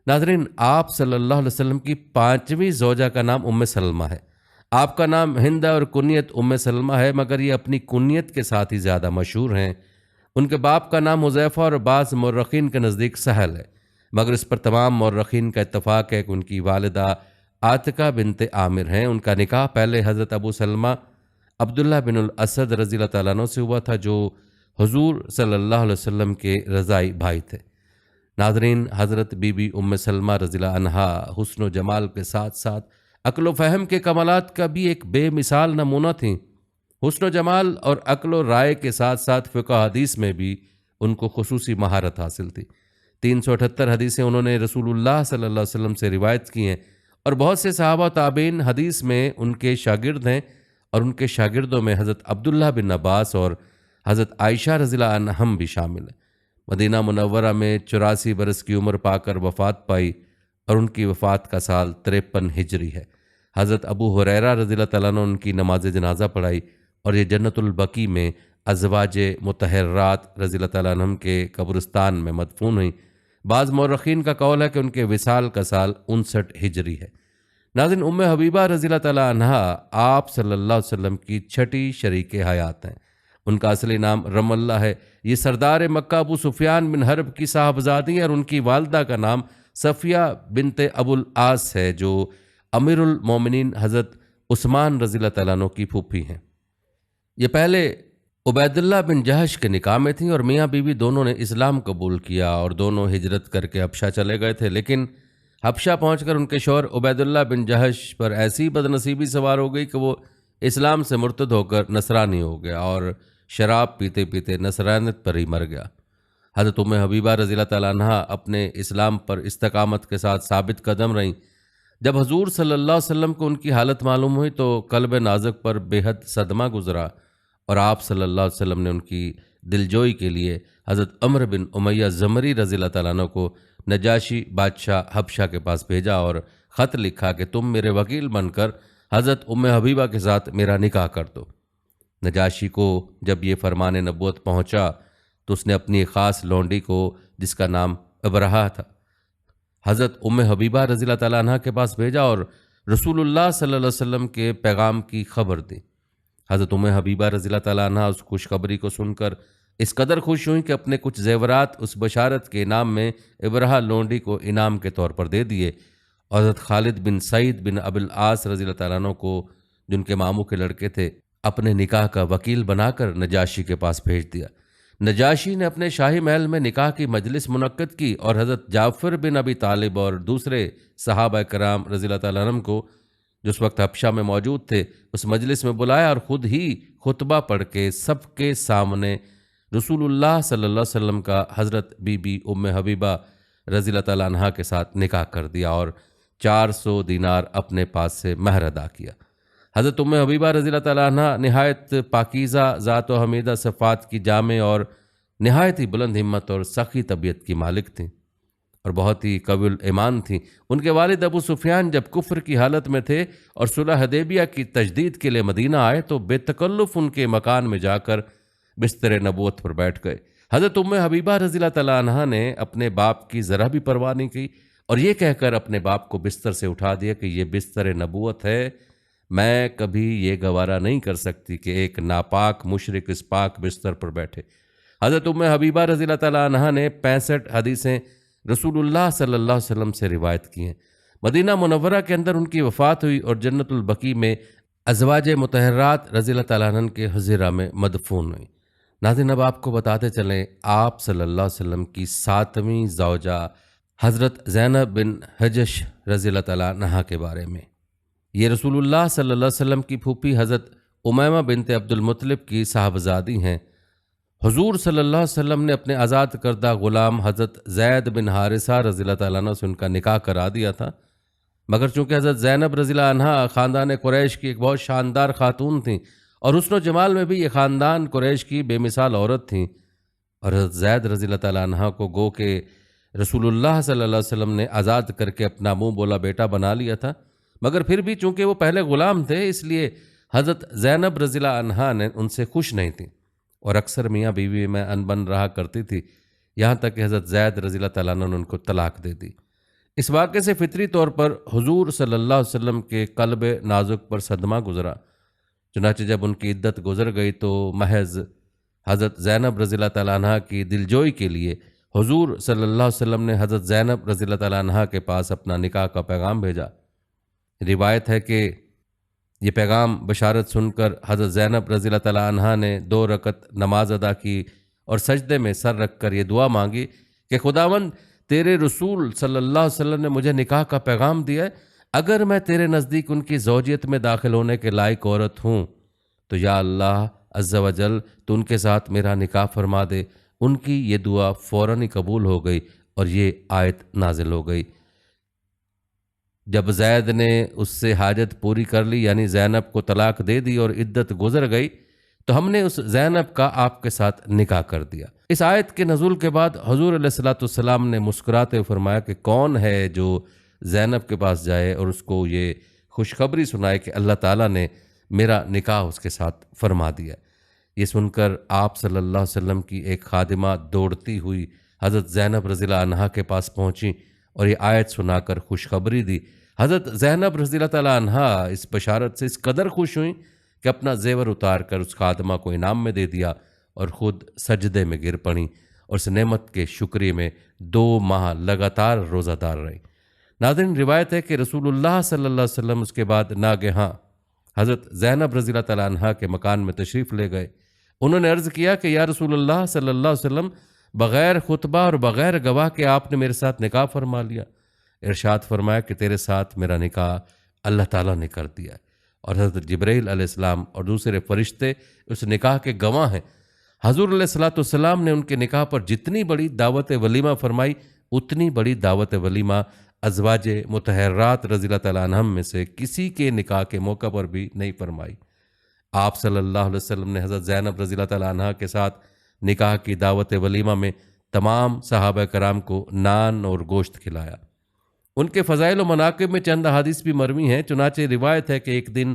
ناظرین، آپ صلی اللہ علیہ وسلم کی 5ویں زوجہ کا نام ام سلمہ ہے۔ آپ کا نام ہند اور کنیت ام سلمہ ہے، مگر یہ اپنی کنیت کے ساتھ ہی زیادہ مشہور ہیں۔ ان کے باپ کا نام حذیفہ اور بعض مورخین کے نزدیک سہل ہے، مگر اس پر تمام مورخین کا اتفاق ہے کہ ان کی والدہ عاتقہ بنت عامر ہیں۔ ان کا نکاح پہلے حضرت ابو سلمہ عبداللہ بن الاسد رضی اللہ تعالیٰ عنہ سے ہوا تھا، جو حضور صلی اللہ علیہ وسلم کے رضائی بھائی تھے۔ ناظرین، حضرت بی بی ام سلمہ رضی اللہ عنہا حسن و جمال کے ساتھ ساتھ عقل و فہم کے کمالات کا بھی ایک بے مثال نمونہ تھیں۔ حسن و جمال اور عقل و رائے کے ساتھ ساتھ فقہ حدیث میں بھی ان کو خصوصی مہارت حاصل تھی۔ 378 حدیثیں انہوں نے رسول اللہ صلی اللہ علیہ وسلم سے روایت کی ہیں، اور بہت سے صحابہ تابعین حدیث میں ان کے شاگرد ہیں، اور ان کے شاگردوں میں حضرت عبداللہ بن عباس اور حضرت عائشہ رضی اللہ عنہم بھی شامل ہیں۔ مدینہ منورہ میں 84 برس کی عمر پا کر وفات پائی، اور ان کی وفات کا سال 53 ہجری ہے۔ حضرت ابو ہریرہ رضی اللہ تعالیٰ عنہ ان کی نماز جنازہ پڑھائی، اور یہ جنت البقیع میں ازواج مطہرات رضی اللہ تعالیٰ عنہم کے قبرستان میں مدفون ہوئیں۔ بعض مورخین کا قول ہے کہ ان کے وصال کا سال 59 ہجری ہے۔ ناظرین، ام حبیبہ رضی اللہ تعالیٰ عنہا آپ صلی اللہ علیہ وسلم کی 6ٹی شریک حیات ہیں۔ ان کا اصلی نام رم اللہ ہے۔ یہ سردار مکہ ابو سفیان بن حرب کی صاحبزادی ہیں، اور ان کی والدہ کا نام صفیہ بنت ابو العاص ہے، جو امیر المومنین حضرت عثمان رضی اللہ تعالیٰ عنہ کی پھوپھی ہیں۔ یہ پہلے عبید اللہ بن جہش کے نکاح میں تھیں، اور میاں بیوی دونوں نے اسلام قبول کیا، اور دونوں ہجرت کر کے حبشہ چلے گئے تھے۔ لیکن حبشہ پہنچ کر ان کے شوہر عبید اللہ بن جہش پر ایسی بدنصیبی سوار ہو گئی کہ وہ اسلام سے مرتد ہو کر نصرانی ہو گیا، اور شراب پیتے پیتے نصرانیت پر ہی مر گیا۔ حضرت ام حبیبہ رضی اللہ تعالیٰ عنہ اپنے اسلام پر استقامت کے ساتھ ثابت قدم رہیں۔ جب حضور صلی اللہ علیہ وسلم کو ان کی حالت معلوم ہوئی تو قلب نازک پر بے حد صدمہ گزرا، اور آپ صلی اللہ علیہ وسلم نے ان کی دلجوئی کے لیے حضرت عمرو بن امیہ زمری رضی اللہ تعالیٰ عنہ کو نجاشی بادشاہ حبشہ کے پاس بھیجا، اور خط لکھا کہ تم میرے وکیل بن کر حضرت ام حبیبہ کے ساتھ میرا نکاح کر دو۔ نجاشی کو جب یہ فرمان نبوت پہنچا تو اس نے اپنی خاص لونڈی کو، جس کا نام ابرہہ تھا، حضرت ام حبیبہ رضی اللہ تعالیٰ عنہ کے پاس بھیجا، اور رسول اللہ صلی اللہ علیہ وسلم کے پیغام کی خبر دی۔ حضرت ام حبیبہ رضی اللہ تعالیٰ عنہ اس خوشخبری کو سن کر اس قدر خوش ہوئیں کہ اپنے کچھ زیورات اس بشارت کے انعام میں ابرہہ لونڈی کو انعام کے طور پر دے دیے، اور حضرت خالد بن سعید بن ابی العاص رضی اللہ تعالیٰ عنہ کو، جن کے ماموں کے لڑکے تھے، اپنے نکاح کا وکیل بنا کر نجاشی کے پاس بھیج دیا۔ نجاشی نے اپنے شاہی محل میں نکاح کی مجلس منعقد کی اور حضرت جعفر بن ابی طالب اور دوسرے صحابہ کرام رضی اللہ تعالیٰ عنہ کو، جو اس وقت حبشہ میں موجود تھے، اس مجلس میں بلایا اور خود ہی خطبہ پڑھ کے سب کے سامنے رسول اللہ صلی اللہ علیہ وسلم کا حضرت بی بی ام حبیبہ رضی اللہ تعالیٰ عنہا کے ساتھ نکاح کر دیا اور 400 دینار اپنے پاس سے مہر ادا کیا۔ حضرت ام حبیبہ رضی اللہ تعالیٰ عنہ نہایت پاکیزہ ذات و حمیدہ صفات کی جامع اور نہایت ہی بلند ہمت اور سخی طبیعت کی مالک تھیں اور بہت ہی قوی الایمان تھیں۔ ان کے والد ابو سفیان جب کفر کی حالت میں تھے اور صلح حدیبیہ کی تجدید کے لیے مدینہ آئے تو بے تکلف ان کے مکان میں جا کر بستر نبوت پر بیٹھ گئے۔ حضرت ام حبیبہ رضی اللہ تعالیٰ عنہا نے اپنے باپ کی ذرا بھی پرواہ نہیں کی اور یہ کہہ کر اپنے باپ کو بستر سے اٹھا دیا کہ یہ بستر نبوت ہے، میں کبھی یہ گوارہ نہیں کر سکتی کہ ایک ناپاک مشرک اس پاک بستر پر بیٹھے۔ حضرت ام حبیبہ رضی اللہ تعالیٰ عنہا نے 65 حدیثیں رسول اللہ صلی اللہ علیہ وسلم سے روایت کی ہیں۔ مدینہ منورہ کے اندر ان کی وفات ہوئی اور جنت البقیع میں ازواج مطہرات رضی اللہ تعالیٰ عنہ کے حجرہ میں مدفون ہوئی۔ ناظرین، اب آپ کو بتاتے چلیں آپ صلی اللہ علیہ وسلم کی 7ویں زوجہ حضرت زینب بن حجش رضی اللہ تعالیٰ عنہا کے بارے میں۔ یہ رسول اللہ صلی اللہ علیہ وسلم کی پھوپھی حضرت امیمہ بنت عبد المطلب کی صاحبزادی ہیں۔ حضور صلی اللہ علیہ وسلم نے اپنے آزاد کردہ غلام حضرت زید بن حارثہ رضی اللہ تعالیٰ عنہ سے ان کا نکاح کرا دیا تھا، مگر چونکہ حضرت زینب رضی اللہ عنہا خاندان قریش کی ایک بہت شاندار خاتون تھیں اور حسن و جمال میں بھی یہ خاندان قریش کی بے مثال عورت تھیں، اور حضرت زید رضی اللہ تعالیٰ عنہ کو گو کہ رسول اللہ صلی اللہ علیہ وسلم نے آزاد کر کے اپنا منہ بولا بیٹا بنا لیا تھا، مگر پھر بھی چونکہ وہ پہلے غلام تھے اس لیے حضرت زینب رضی اللہ عنہا نے ان سے خوش نہیں تھیں اور اکثر میاں بیوی میں انبن رہا کرتی تھی، یہاں تک کہ حضرت زید رضی اللہ تعالیٰ عنہ نے ان کو طلاق دے دی۔ اس واقعے سے فطری طور پر حضور صلی اللہ علیہ وسلم کے قلب نازک پر صدمہ گزرا، چنانچہ جب ان کی عدت گزر گئی تو محض حضرت زینب رضی اللہ تعالیٰ عنہ کی دلجوئی کے لیے حضور صلی اللہ علیہ وسلم نے حضرت زینب رضی اللہ تعالیٰ عنہ کے پاس اپنا نکاح کا پیغام بھیجا۔ روایت ہے کہ یہ پیغام بشارت سن کر حضرت زینب رضی اللہ تعالیٰ عنہا نے 2 رکعت نماز ادا کی اور سجدے میں سر رکھ کر یہ دعا مانگی کہ خداوند، تیرے رسول صلی اللہ علیہ وسلم نے مجھے نکاح کا پیغام دیا ہے، اگر میں تیرے نزدیک ان کی زوجیت میں داخل ہونے کے لائق عورت ہوں تو یا اللہ عز و جل تو ان کے ساتھ میرا نکاح فرما دے۔ ان کی یہ دعا فوراً ہی قبول ہو گئی اور یہ آیت نازل ہو گئی۔ جب زید نے اس سے حاجت پوری کر لی، یعنی زینب کو طلاق دے دی اور عدت گزر گئی، تو ہم نے اس زینب کا آپ کے ساتھ نکاح کر دیا۔ اس آیت کے نزول کے بعد حضور علیہ الصلوۃ والسلام نے مسکراتے ہوئے فرمایا کہ کون ہے جو زینب کے پاس جائے اور اس کو یہ خوشخبری سنائے کہ اللہ تعالیٰ نے میرا نکاح اس کے ساتھ فرما دیا۔ یہ سن کر آپ صلی اللہ علیہ وسلم کی ایک خادمہ دوڑتی ہوئی حضرت زینب رضی اللہ عنہا کے پاس پہنچی اور یہ آیت سنا کر خوشخبری دی۔ حضرت زینب رضی اللہ تعالیٰ عنہا اس بشارت سے اس قدر خوش ہوئیں کہ اپنا زیور اتار کر اس خادمہ کو انعام میں دے دیا اور خود سجدے میں گر پڑیں اور اس نعمت کے شکریہ میں 2 ماہ لگاتار روزہ دار رہیں۔ ناظرین، روایت ہے کہ رسول اللہ صلی اللہ علیہ وسلم اس کے بعد ناگہاں حضرت زینب رضی اللہ تعالیٰ عنہا کے مکان میں تشریف لے گئے۔ انہوں نے عرض کیا کہ یا رسول اللہ صلی اللہ علیہ وسلم، بغیر خطبہ اور بغیر گواہ کے آپ نے میرے ساتھ نکاح فرما لیا۔ ارشاد فرمایا کہ تیرے ساتھ میرا نکاح اللہ تعالیٰ نے کر دیا اور حضرت جبرائیل علیہ السلام اور دوسرے فرشتے اس نکاح کے گواہ ہیں۔ حضور علیہ الصلوۃ والسلام نے ان کے نکاح پر جتنی بڑی دعوت ولیمہ فرمائی، اتنی بڑی دعوت ولیمہ ازواج مطہرات رضی اللہ تعالیٰ عنہم میں سے کسی کے نکاح کے موقع پر بھی نہیں فرمائی۔ آپ صلی اللہ علیہ وسلم نے حضرت زینب رضی اللہ تعالیٰ عنہا کے ساتھ نکاح کی دعوت ولیمہ میں تمام صحابہ کرام کو نان اور گوشت کھلایا۔ ان کے فضائل و مناقب میں چند احادیث بھی مروی ہیں، چنانچہ روایت ہے کہ ایک دن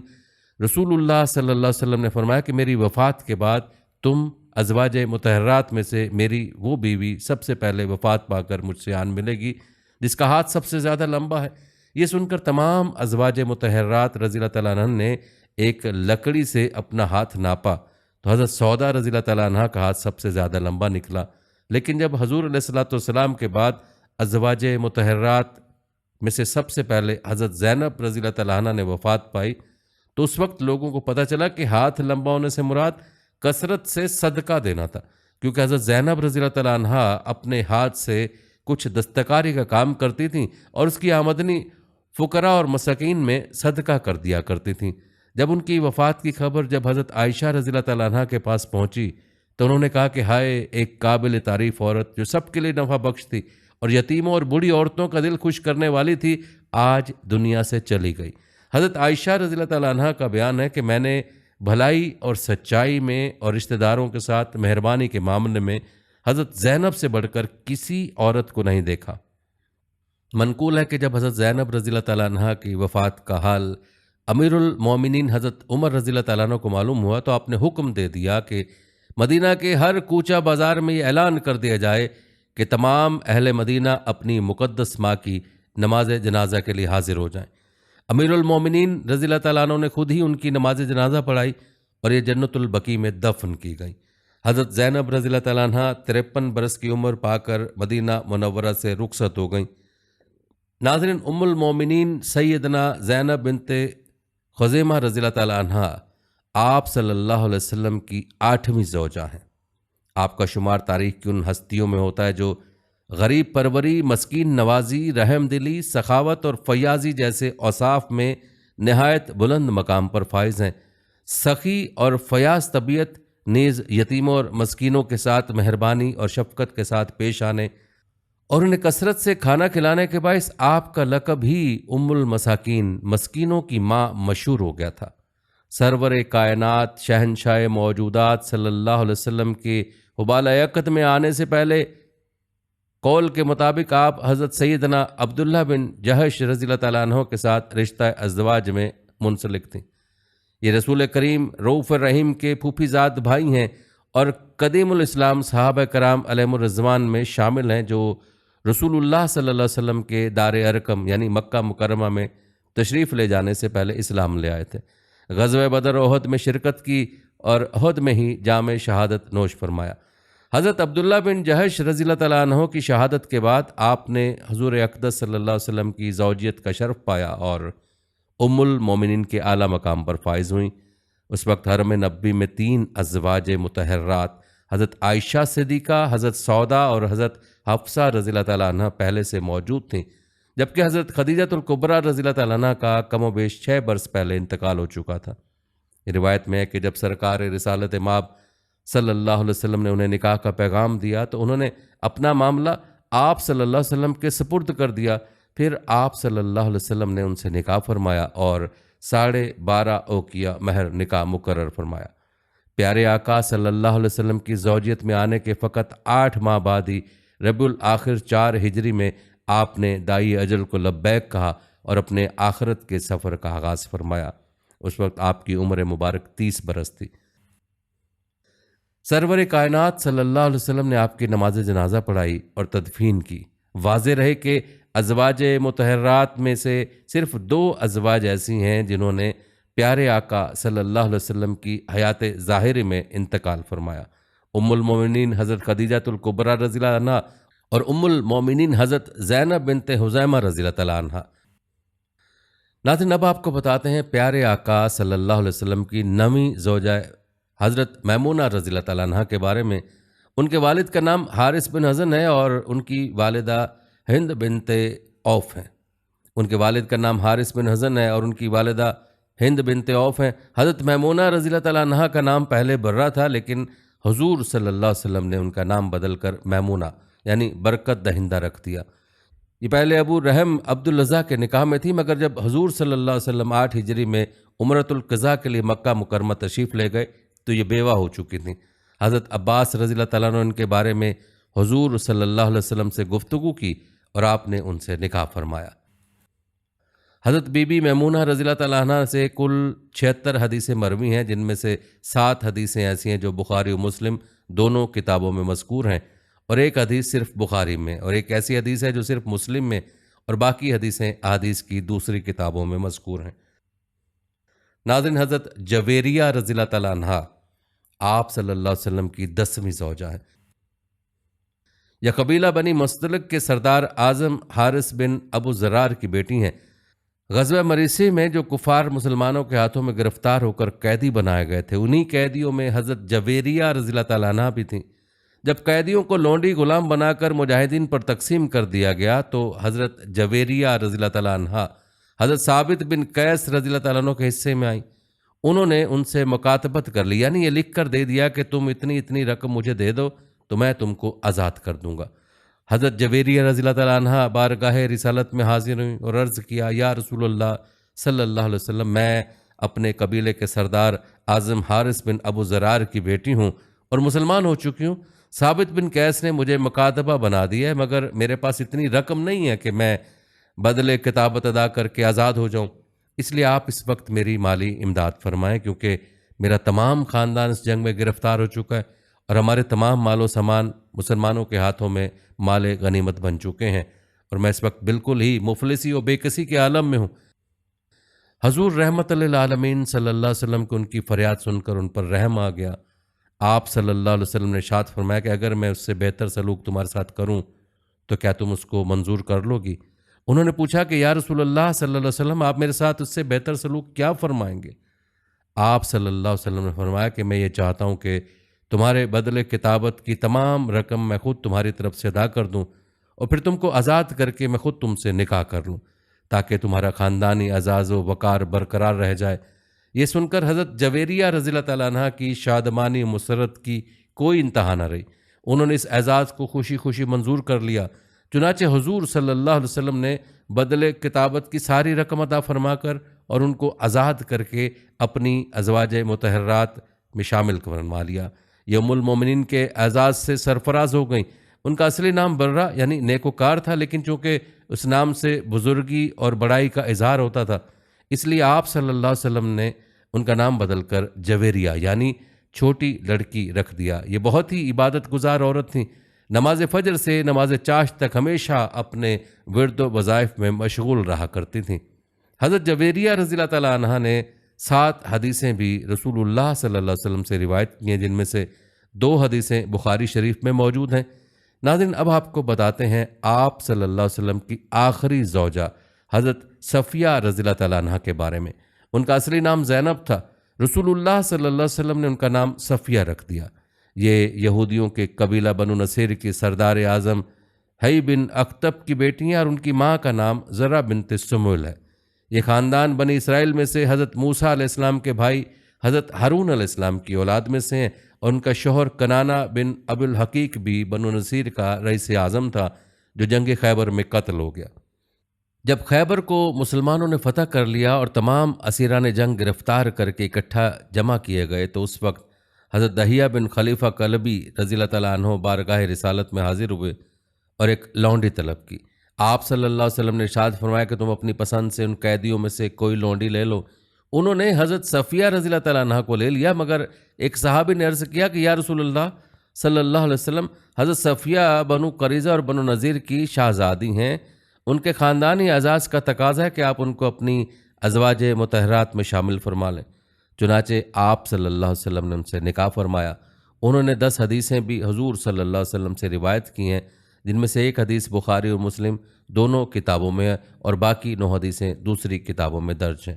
رسول اللہ صلی اللہ علیہ وسلم نے فرمایا کہ میری وفات کے بعد تم ازواج مطہرات میں سے میری وہ بیوی سب سے پہلے وفات پا کر مجھ سے آن ملے گی جس کا ہاتھ سب سے زیادہ لمبا ہے۔ یہ سن کر تمام ازواج مطہرات رضی اللہ تعالیٰ عنہ نے ایک لکڑی سے اپنا ہاتھ ناپا تو حضرت سودا رضی اللہ تعالیٰ عنہ کا ہاتھ سب سے زیادہ لمبا نکلا، لیکن جب حضور علیہ الصلوۃ والسلام کے بعد ازواج مطہرات میں سے سب سے پہلے حضرت زینب رضی اللہ تعالیٰ عنہ نے وفات پائی تو اس وقت لوگوں کو پتہ چلا کہ ہاتھ لمبا ہونے سے مراد کثرت سے صدقہ دینا تھا، کیونکہ حضرت زینب رضی اللہ تعالیٰ عنہ اپنے ہاتھ سے کچھ دستکاری کا کام کرتی تھیں اور اس کی آمدنی فقراء اور مساکین میں صدقہ کر دیا کرتی تھیں۔ جب ان کی وفات کی خبر جب حضرت عائشہ رضی اللہ تعالیٰ عنہ کے پاس پہنچی تو انہوں نے کہا کہ ہائے، ایک قابل تعریف عورت جو سب کے لیے نفع بخش تھی اور یتیموں اور بوڑھی عورتوں کا دل خوش کرنے والی تھی، آج دنیا سے چلی گئی۔ حضرت عائشہ رضی اللہ تعالیٰ عنہ کا بیان ہے کہ میں نے بھلائی اور سچائی میں اور رشتہ داروں کے ساتھ مہربانی کے معاملے میں حضرت زینب سے بڑھ کر کسی عورت کو نہیں دیکھا۔ منقول ہے کہ جب حضرت زینب رضی اللہ تعالیٰ عنہ کی وفات کا حال امیر المومنین حضرت عمر رضی اللہ تعالیٰ عنہ کو معلوم ہوا تو آپ نے حکم دے دیا کہ مدینہ کے ہر کوچہ بازار میں یہ اعلان کر دیا جائے کہ تمام اہل مدینہ اپنی مقدس ماں کی نماز جنازہ کے لیے حاضر ہو جائیں۔ امیر المومنین رضی اللہ تعالیٰ عنہ نے خود ہی ان کی نماز جنازہ پڑھائی اور یہ جنت البقیع میں دفن کی گئی۔ حضرت زینب رضی اللہ تعالیٰ عنہ 53 برس کی عمر پا کر مدینہ منورہ سے رخصت ہو گئیں۔ ناظرین، ام المومنین سیدنا زینب بنت خزیمہ رضی اللہ تعالیٰ عنہ آپ صلی اللہ علیہ وسلم کی 8ویں زوجہ ہیں۔ آپ کا شمار تاریخ کی ان ہستیوں میں ہوتا ہے جو غریب پروری، مسکین نوازی، رحم دلی، سخاوت اور فیاضی جیسے اوصاف میں نہایت بلند مقام پر فائز ہیں۔ سخی اور فیاض طبیعت نیز یتیموں اور مسکینوں کے ساتھ مہربانی اور شفقت کے ساتھ پیش آنے اور انہیں کثرت سے کھانا کھلانے کے باعث آپ کا لقب ہی ام المساکین، مسکینوں کی ماں، مشہور ہو گیا تھا۔ سرور کائنات شہنشاہ موجودات صلی اللہ علیہ وسلم کے حبال عقد میں آنے سے پہلے قول کے مطابق آپ حضرت سیدنا عبداللہ بن جہش رضی اللہ تعالیٰ عنہ کے ساتھ رشتہ ازدواج میں منسلک تھیں۔ یہ رسول کریم رؤوف الرحیم کے پھوپھی زاد بھائی ہیں اور قدیم الاسلام صحابہ کرام علیہم الرضوان میں شامل ہیں جو رسول اللہ صلی اللہ علیہ وسلم کے دار ارقم یعنی مکہ مکرمہ میں تشریف لے جانے سے پہلے اسلام لے آئے تھے۔ غزوہ بدر و احد میں شرکت کی اور احد میں ہی جام شہادت نوش فرمایا۔ حضرت عبداللہ بن جہش رضی اللہ تعالیٰ عنہ کی شہادت کے بعد آپ نے حضور اقدس صلی اللہ علیہ وسلم کی زوجیت کا شرف پایا اور ام المومنین کے اعلیٰ مقام پر فائز ہوئیں۔ اس وقت حرم نبوی میں 3 ازواج مطہرات حضرت عائشہ صدیقہ، حضرت سودا اور حضرت حفصہ رضی اللہ تعالیٰ عنہ پہلے سے موجود تھیں، جبکہ حضرت خدیجہ الکبریٰ رضی اللہ تعالیٰ عنہ کا کم و بیش 6 برس پہلے انتقال ہو چکا تھا۔ روایت میں ہے کہ جب سرکار رسالت مآب صلی اللہ علیہ وسلم نے انہیں نکاح کا پیغام دیا تو انہوں نے اپنا معاملہ آپ صلی اللہ علیہ وسلم کے سپرد کر دیا۔ پھر آپ صلی اللہ علیہ وسلم نے ان سے نکاح فرمایا اور 12.5 اوقیہ مہر نکاح مقرر فرمایا۔ پیارے آقا صلی اللہ علیہ وسلم کی زوجیت میں آنے کے فقط 8 ماہ بعد ہی ربیع الاخر 4 ہجری میں آپ نے دائی اجل کو لبیک کہا اور اپنے آخرت کے سفر کا آغاز فرمایا۔ اس وقت آپ کی عمر مبارک 30 برس تھی۔ سرور کائنات صلی اللہ علیہ وسلم نے آپ کی نماز جنازہ پڑھائی اور تدفین کی۔ واضح رہے کہ ازواج مطہرات میں سے صرف 2 ازواج ایسی ہیں جنہوں نے پیارے آقا صلی اللہ علیہ وسلم کی حیات ظاہری میں انتقال فرمایا، ام المومنین حضرت خدیجہ الکبریٰ رضی اللہ عنہ اور ام المومنین حضرت زینب بنت خزیمہ رضی اللہ تعالیٰ عنہ۔ ناظرین، اب آپ کو بتاتے ہیں پیارے آقا صلی اللہ علیہ وسلم کی 9ویں زوجہ حضرت میمونہ رضی اللہ تعالیٰ عنہ کے بارے میں۔ ان کے والد کا نام حارث بن حزن ہے اور ان کی والدہ ہند بنت عوف ہیں۔ ان کے والد کا نام حارث بن حزن ہے اور ان کی والدہ ہند بنت عوف ہیں۔ حضرت میمونہ رضی اللہ تعالیٰ عنہ کا نام پہلے برہ تھا، لیکن حضور صلی اللہ علیہ وسلم نے ان کا نام بدل کر میمونہ یعنی برکت دہندہ رکھ دیا۔ یہ پہلے ابو رحم عبداللہ کے نکاح میں تھی، مگر جب حضور صلی اللہ علیہ وسلم 8 ہجری میں عمرۃ القضاء کے لیے مکہ مکرمہ تشریف لے گئے تو یہ بیوہ ہو چکی تھیں۔ حضرت عباس رضی اللہ تعالیٰ عنہ ان کے بارے میں حضور صلی اللہ علیہ وسلم سے گفتگو کی اور آپ نے ان سے نکاح فرمایا۔ حضرت بی بی میمونہ رضی اللہ تعالیٰ عنہ سے کل 76 حدیثیں مروی ہیں، جن میں سے 7 حدیثیں ایسی ہیں جو بخاری و مسلم دونوں کتابوں میں مذکور ہیں اور 1 حدیث صرف بخاری میں، اور 1 ایسی حدیث ہے جو صرف مسلم میں، اور باقی حدیثیں احادیث کی دوسری کتابوں میں مذکور ہیں۔ ناظرین، حضرت جویریہ رضی اللہ تعالیٰ عنہ آپ صلی اللہ علیہ وسلم کی 10ویں زوجہ ہے۔ یہ قبیلہ بنی مستلق کے سردار اعظم حارث بن ابو زرار کی بیٹی ہیں۔ غزوہ مریسی میں جو کفار مسلمانوں کے ہاتھوں میں گرفتار ہو کر قیدی بنائے گئے تھے، انہی قیدیوں میں حضرت جویریہ رضی اللہ تعالیٰ عنہ بھی تھیں۔ جب قیدیوں کو لونڈی غلام بنا کر مجاہدین پر تقسیم کر دیا گیا تو حضرت جویریہ رضی اللہ تعالیٰ عنہ حضرت ثابت بن قیس رضی اللہ تعالیٰ عنہ کے حصے میں آئیں۔ انہوں نے ان سے مکاتبت کر لی، یعنی یہ لکھ کر دے دیا کہ تم اتنی اتنی رقم مجھے دے دو تو میں تم کو آزاد کر دوں گا۔ حضرت جویریہ رضی اللہ تعالیٰ عنہ بارگاہ رسالت میں حاضر ہوئیں اور عرض کیا، یا رسول اللہ صلی اللہ علیہ وسلم، میں اپنے قبیلے کے سردار اعظم حارث بن ابو زرار کی بیٹی ہوں اور مسلمان ہو چکی ہوں۔ ثابت بن قیس نے مجھے مکاتبہ بنا دیا ہے، مگر میرے پاس اتنی رقم نہیں ہے کہ میں بدلے کتابت ادا کر کے آزاد ہو جاؤں، اس لیے آپ اس وقت میری مالی امداد فرمائیں، کیونکہ میرا تمام خاندان اس جنگ میں گرفتار ہو چکا ہے اور ہمارے تمام مال و سامان مسلمانوں کے ہاتھوں میں مال غنیمت بن چکے ہیں اور میں اس وقت بالکل ہی مفلسی و بے کسی کے عالم میں ہوں۔ حضور رحمت للعالمین صلی اللہ علیہ وسلم کو ان کی فریاد سن کر ان پر رحم آ گیا۔ آپ صلی اللہ علیہ وسلم نے ارشاد فرمایا کہ اگر میں اس سے بہتر سلوک تمہارے ساتھ کروں تو کیا تم اس کو منظور کر لو گی؟ انہوں نے پوچھا کہ یا رسول اللہ صلی اللہ علیہ وسلم، آپ میرے ساتھ اس سے بہتر سلوک کیا فرمائیں گے؟ آپ صلی اللہ علیہ وسلم نے فرمایا کہ میں یہ چاہتا ہوں کہ تمہارے بدلے کتابت کی تمام رقم میں خود تمہاری طرف سے ادا کر دوں اور پھر تم کو آزاد کر کے میں خود تم سے نکاح کر لوں، تاکہ تمہارا خاندانی اعزاز و وقار برقرار رہ جائے۔ یہ سن کر حضرت جویریہ رضی اللہ تعالیٰ عنہ کی شادمانی و مسرت کی کوئی انتہا نہ رہی۔ انہوں نے اس اعزاز کو خوشی خوشی منظور کر لیا۔ چنانچہ حضور صلی اللہ علیہ وسلم نے بدلے کتابت کی ساری رقم ادا فرما کر اور ان کو آزاد کر کے اپنی ازواج مطہرات میں شامل فرما لیا۔ یہ ام المومنین کے اعزاز سے سرفراز ہو گئیں۔ ان کا اصلی نام برہ یعنی نیکوکار تھا، لیکن چونکہ اس نام سے بزرگی اور بڑائی کا اظہار ہوتا تھا، اس لیے آپ صلی اللہ علیہ وسلم نے ان کا نام بدل کر جویریہ یعنی چھوٹی لڑکی رکھ دیا۔ یہ بہت ہی عبادت گزار عورت تھیں۔ نماز فجر سے نماز چاشت تک ہمیشہ اپنے ورد و وظائف میں مشغول رہا کرتی تھیں۔ حضرت جویریہ رضی اللہ تعالیٰ عنہ نے 7 حدیثیں بھی رسول اللہ صلی اللہ علیہ وسلم سے روایت کی ہیں، جن میں سے 2 حدیثیں بخاری شریف میں موجود ہیں۔ ناظرین، اب آپ کو بتاتے ہیں آپ صلی اللہ علیہ وسلم کی آخری زوجہ حضرت صفیہ رضی اللہ تعالیٰ عنہ کے بارے میں۔ ان کا اصلی نام زینب تھا، رسول اللہ صلی اللہ علیہ وسلم نے ان کا نام صفیہ رکھ دیا۔ یہ یہودیوں کے قبیلہ بنو نصیر کی سردار اعظم حی بن اختب کی بیٹی ہیں اور ان کی ماں کا نام زرہ بنت سمول ہے۔ یہ خاندان بنی اسرائیل میں سے حضرت موسیٰ علیہ السلام کے بھائی حضرت ہارون علیہ السلام کی اولاد میں سے ہیں، اور ان کا شوہر کنانہ بن ابو الحقیق بھی بنو نصیر کا رئیس اعظم تھا، جو جنگ خیبر میں قتل ہو گیا۔ جب خیبر کو مسلمانوں نے فتح کر لیا اور تمام اسیران جنگ گرفتار کر کے اکٹھا جمع کیے گئے تو اس وقت حضرت دہیہ بن خلیفہ کلبی رضی اللہ تعالیٰ عنہ بارگاہ رسالت میں حاضر ہوئے اور ایک لونڈی طلب کی۔ آپ صلی اللہ علیہ وسلم نے ارشاد فرمایا کہ تم اپنی پسند سے ان قیدیوں میں سے کوئی لونڈی لے لو۔ انہوں نے حضرت صفیہ رضی اللہ تعالیٰ عنہ کو لے لیا، مگر ایک صحابی نے عرض کیا کہ یا رسول اللہ صلی اللہ علیہ وسلم، حضرت صفیہ بنو قریظہ اور بنو نذیر کی شہزادی ہیں، ان کے خاندانی اعزاز کا تقاضا ہے کہ آپ ان کو اپنی ازواج مطہرات میں شامل فرما لیں۔ چنانچہ آپ صلی اللہ علیہ وسلم نے ان سے نکاح فرمایا۔ انہوں نے 10 حدیثیں بھی حضور صلی اللہ علیہ وسلم سے روایت کی ہیں، جن میں سے ایک حدیث بخاری اور مسلم دونوں کتابوں میں ہے اور باقی 9 حدیثیں دوسری کتابوں میں درج ہیں۔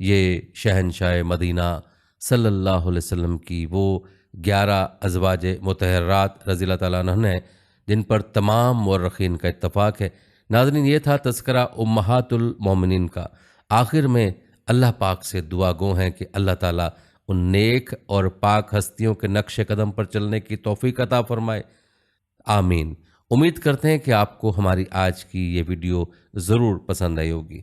یہ شہنشاہ مدینہ صلی اللہ علیہ وسلم کی وہ 11 ازواج مطہرات رضی اللہ تعالیٰ عنہ ہیں جن پر تمام مورخین کا اتفاق ہے۔ ناظرین، یہ تھا تذکرہ امہات المومنین کا۔ آخر میں اللہ پاک سے دعا گو ہیں کہ اللہ تعالیٰ ان نیک اور پاک ہستیوں کے نقش قدم پر چلنے کی توفیق عطا فرمائے، آمین۔ امید کرتے ہیں کہ آپ کو ہماری آج کی یہ ویڈیو ضرور پسند آئی ہوگی۔